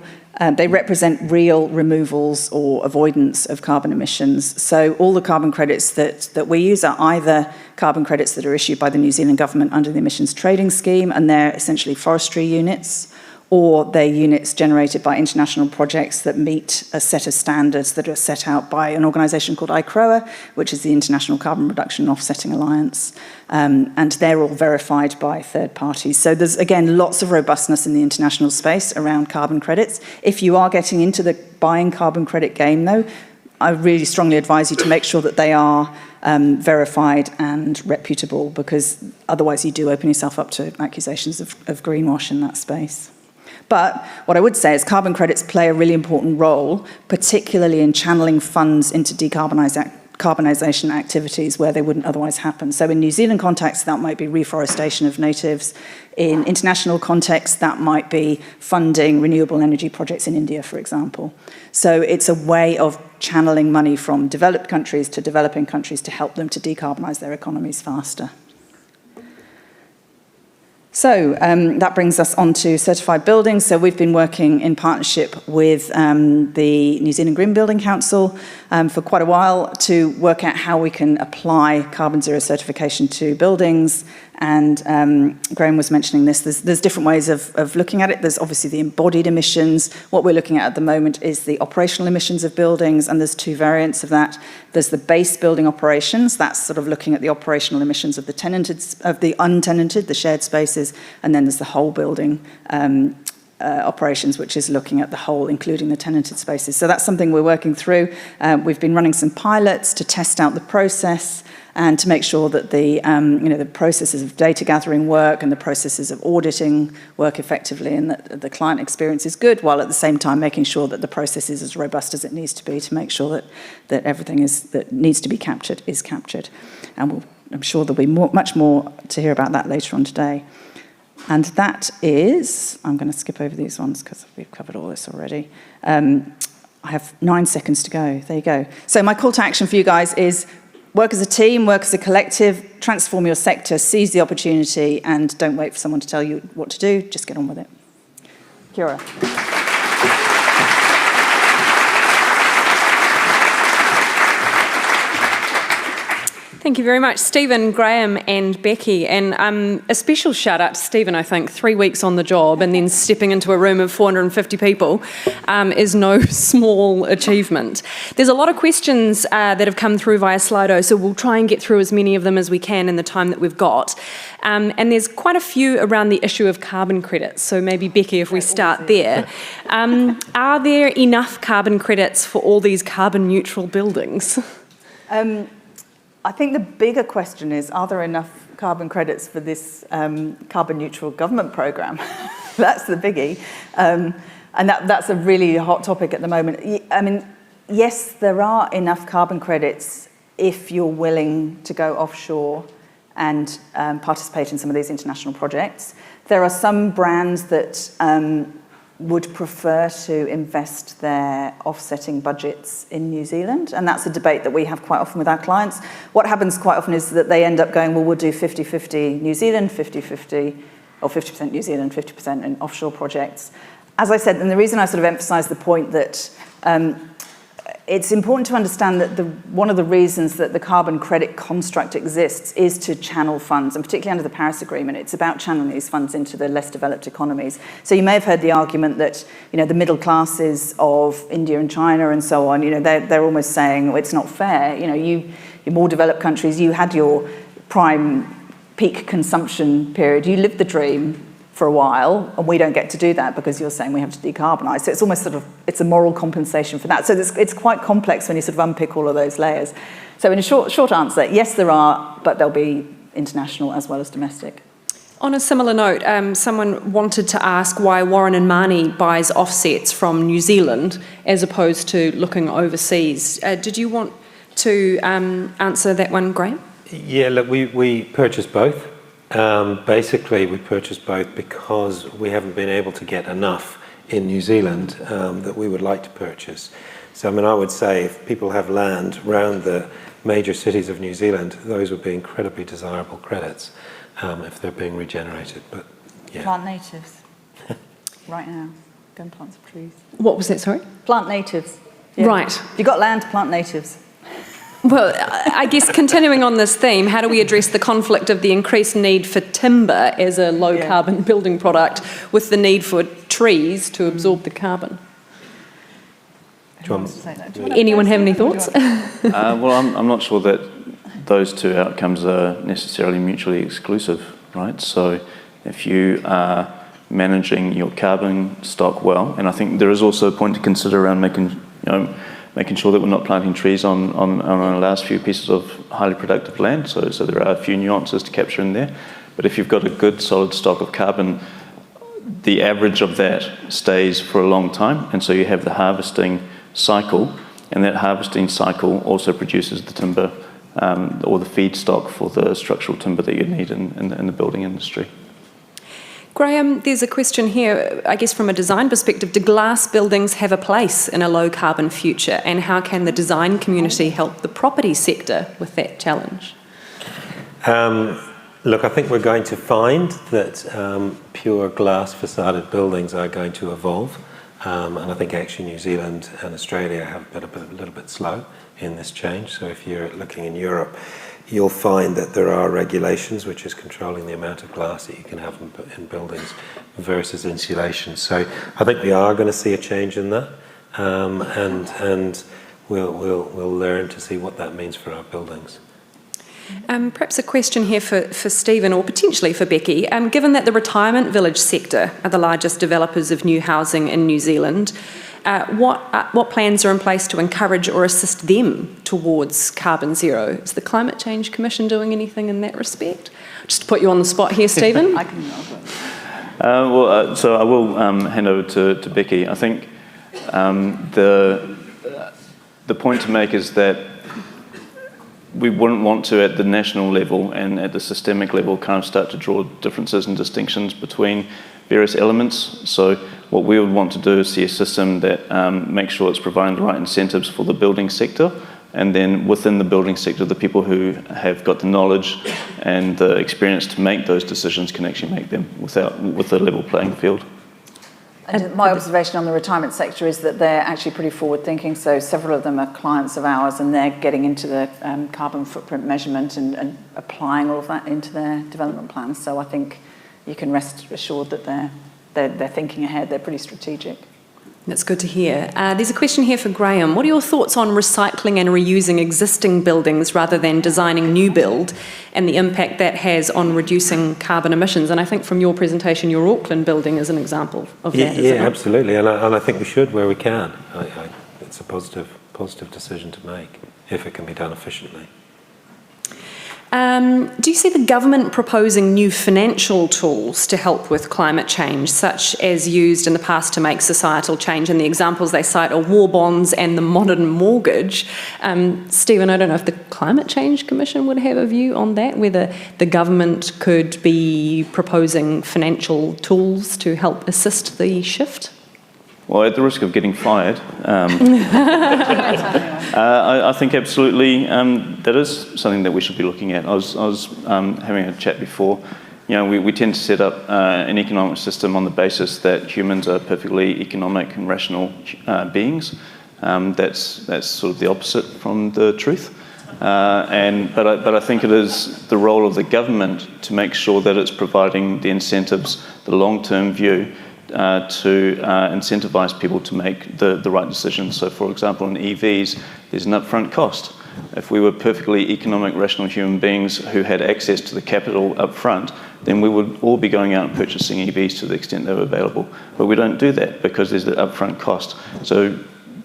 They represent real removals or avoidance of carbon emissions. So all the carbon credits that we use are either carbon credits that are issued by the New Zealand government under the emissions trading scheme, and they're essentially forestry units, or they're units generated by international projects that meet a set of standards that are set out by an organisation called ICROA, which is the International Carbon Reduction and Offsetting Alliance, and they're all verified by third parties. So there's, again, lots of robustness in the international space around carbon credits. If you are getting into the buying carbon credit game, though, I really strongly advise you to make sure that they are verified and reputable, because otherwise you do open yourself up to accusations of greenwash in that space. But what I would say is carbon credits play a really important role, particularly in channeling funds into decarbonisation activities where they wouldn't otherwise happen. So in New Zealand context, that might be reforestation of natives. In international context, that might be funding renewable energy projects in India, for example. So it's a way of channeling money from developed countries to developing countries to help them to decarbonise their economies faster. So that brings us on to certified buildings. So we've been working in partnership with the New Zealand Green Building Council for quite a while to work out how we can apply carbon zero certification to buildings. And Graham was mentioning this. There's different ways of looking at it. There's obviously the embodied emissions. What we're looking at the moment is the operational emissions of buildings, and there's two variants of that. There's the base building operations. That's sort of looking at the operational emissions of the tenanted, of the untenanted, the shared spaces, and then there's the whole building operations, which is looking at the whole, including the tenanted spaces. So that's something we're working through. We've been running some pilots to test out the process and to make sure that the the processes of data gathering work and the processes of auditing work effectively, and that the client experience is good, while at the same time making sure that the process is as robust as it needs to be to make sure that everything that needs to be captured is captured. And I'm sure there'll be much more to hear about that later on today. And that is, I'm going to skip over these ones because we've covered all this already. I have 9 seconds to go. There you go. So my call to action for you guys is work as a team, work as a collective, transform your sector, seize the opportunity, and don't wait for someone to tell you what to do. Just get on with it. Kia ora. Thank you very much, Stephen, Graham and Becky. And a special shout out to Stephen, I think. 3 weeks on the job and then stepping into a room of 450 people is no small achievement. There's a lot of questions that have come through via Slido, so we'll try and get through as many of them as we can in the time that we've got. And there's quite a few around the issue of carbon credits. So maybe, Becky, if we start there. Are there enough carbon credits for all these carbon neutral buildings? I think the bigger question is, are there enough carbon credits for this carbon neutral government programme? That's the biggie. And that's a really hot topic at the moment. I mean, yes, there are enough carbon credits if you're willing to go offshore and participate in some of these international projects. There are some brands that would prefer to invest their offsetting budgets in New Zealand, and that's a debate that we have quite often with our clients. What happens quite often is that they end up going, well, we'll do 50-50 New Zealand, 50-50, or 50% New Zealand, 50% in offshore projects. As I said, and the reason I sort of emphasise the point that it's important to understand that one of the reasons that the carbon credit construct exists is to channel funds, and particularly under the Paris Agreement, it's about channeling these funds into the less developed economies. So you may have heard the argument that, the middle classes of India and China and so on, they're almost saying, oh, it's not fair. You more developed countries, you had your prime peak consumption period, you lived the dream for a while, and we don't get to do that because you're saying we have to decarbonise. So it's almost it's a moral compensation for that. So it's quite complex when you sort of unpick all of those layers. So in a short answer, yes, there are, but they'll be international as well as domestic. On a similar note, someone wanted to ask why Warren and Marnie buys offsets from New Zealand as opposed to looking overseas. Did you want to answer that one, Graham? Yeah, look, we purchase both. Basically, we purchase both because we haven't been able to get enough in New Zealand that we would like to purchase. So, I would say if people have land around the major cities of New Zealand, those would be incredibly desirable credits if they're being regenerated. But yeah. Plant natives. Right now. Go and plant some trees. What was that, sorry? Plant natives. Yeah. Right. If you've got land, plant natives. Well, I guess continuing on this theme, how do we address the conflict of the increased need for timber as a low-carbon building product with the need for trees to absorb the carbon? Anyone have any thoughts? Well, I'm not sure that those two outcomes are necessarily mutually exclusive, right? So if you are managing your carbon stock well, and I think there is also a point to consider around making sure that we're not planting trees on our last few pieces of highly productive land. So there are a few nuances to capture in there. But if you've got a good solid stock of carbon, the average of that stays for a long time. And so you have the harvesting cycle, and that harvesting cycle also produces the timber or the feedstock for the structural timber that you need in the building industry. Graham, there's a question here, I guess from a design perspective. Do glass buildings have a place in a low-carbon future, and how can the design community help the property sector with that challenge? Look, I think we're going to find that pure glass facaded buildings are going to evolve. And I think actually New Zealand and Australia have been a little bit slow in this change. So if you're looking in Europe, you'll find that there are regulations which is controlling the amount of glass that you can have in buildings versus insulation. So I think we are going to see a change in that, and we'll learn to see what that means for our buildings. Perhaps a question here for Stephen, or potentially for Becky. Given that the retirement village sector are the largest developers of new housing in New Zealand, what plans are in place to encourage or assist them towards carbon zero? Is the Climate Change Commission doing anything in that respect? Just to put you on the spot here, Stephen. I can So I will hand over to Becky. I think the point to make is that we wouldn't want to, at the national level and at the systemic level, kind of start to draw differences and distinctions between various elements. So what we would want to do is see a system that makes sure it's providing the right incentives for the building sector, and then within the building sector, the people who have got the knowledge and the experience to make those decisions can actually make them with a level playing field. And my observation on the retirement sector is that they're actually pretty forward-thinking. So several of them are clients of ours, and they're getting into the carbon footprint measurement and applying all of that into their development plans. So I think you can rest assured that they're thinking ahead. They're pretty strategic. That's good to hear. There's a question here for Graham. What are your thoughts on recycling and reusing existing buildings rather than designing new build, and the impact that has on reducing carbon emissions? And I think from your presentation, your Auckland building is an example of that. Yeah, absolutely. And I think we should where we can. It's a positive decision to make if it can be done efficiently. Do you see the government proposing new financial tools to help with climate change, such as used in the past to make societal change? And the examples they cite are war bonds and the modern mortgage. Stephen, I don't know if the Climate Change Commission would have a view on that, whether the government could be proposing financial tools to help assist the shift? Well, at the risk of getting fired, I think absolutely that is something that we should be looking at. I was having a chat before. You know, we tend to set up an economic system on the basis that humans are perfectly economic and rational beings. That's sort of the opposite from the truth. But I think it is the role of the government to make sure that it's providing the incentives, the long-term view, to incentivise people to make the right decisions. So, for example, in EVs, there's an upfront cost. If we were perfectly economic, rational human beings who had access to the capital up front, then we would all be going out and purchasing EVs to the extent they were available. But we don't do that because there's the upfront cost. So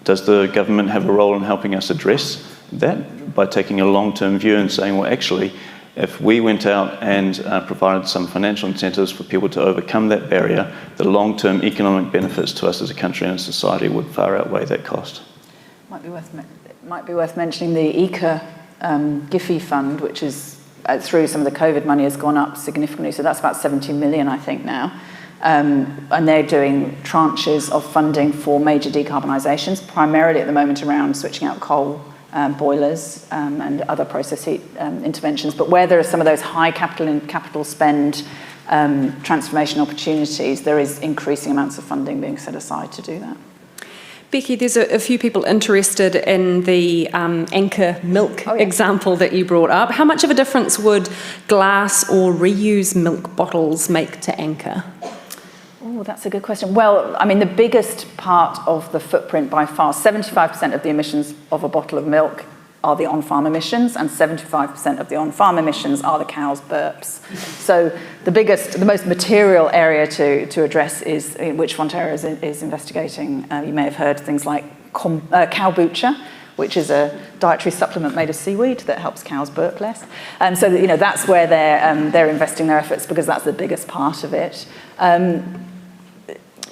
does the government have a role in helping us address that by taking a long-term view and saying, well, actually, if we went out and provided some financial incentives for people to overcome that barrier, the long-term economic benefits to us as a country and a society would far outweigh that cost. Might be worth mentioning the ECA GIFI fund, which is through some of the COVID money has gone up significantly. So that's about 70 million, I think, now. And they're doing tranches of funding for major decarbonisations, primarily at the moment around switching out coal boilers and other process heat interventions. But where there are some of those high capital spend transformation opportunities, there is increasing amounts of funding being set aside to do that. Becky, there's a few people interested in the Anchor milk example that you brought up. How much of a difference would glass or reuse milk bottles make to Anchor? Oh, that's a good question. Well, I mean, the biggest part of the footprint by far, 75% of the emissions of a bottle of milk are the on-farm emissions, and 75% of the on-farm emissions are the cow's burps. So the most material area to address is, which Fonterra is investigating. You may have heard things like kombucha, which is a dietary supplement made of seaweed that helps cows burp less. And so, that's where they're investing their efforts, because that's the biggest part of it.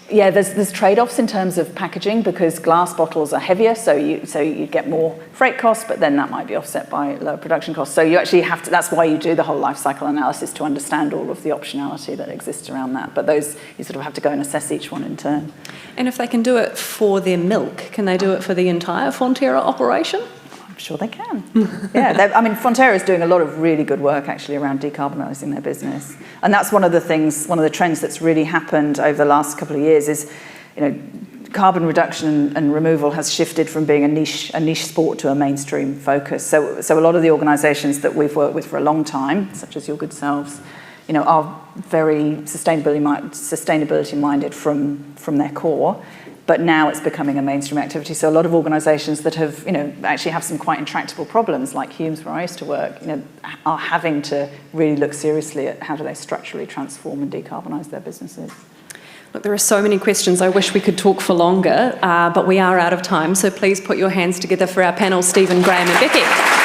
Yeah, there's trade-offs in terms of packaging, because glass bottles are heavier, so you get more freight costs, but then that might be offset by lower production costs. So you actually have to, that's why you do the whole life cycle analysis, to understand all of the optionality that exists around that. But those, you sort of have to go and assess each one in turn. And if they can do it for their milk, can they do it for the entire Fonterra operation? I'm sure they can. I mean, Fonterra is doing a lot of really good work actually around decarbonising their business. And that's one of the trends that's really happened over the last couple of years is, carbon reduction and removal has shifted from being a niche sport to a mainstream focus. So a lot of the organisations that we've worked with for a long time, such as your good selves, are very sustainability minded from their core. But now it's becoming a mainstream activity. So a lot of organisations that have, actually have some quite intractable problems, like Humes, where I used to work, are having to really look seriously at how do they structurally transform and decarbonise their businesses. Look, there are so many questions. I wish we could talk for longer, but we are out of time. So please put your hands together for our panel, Stephen, Graham and Becky.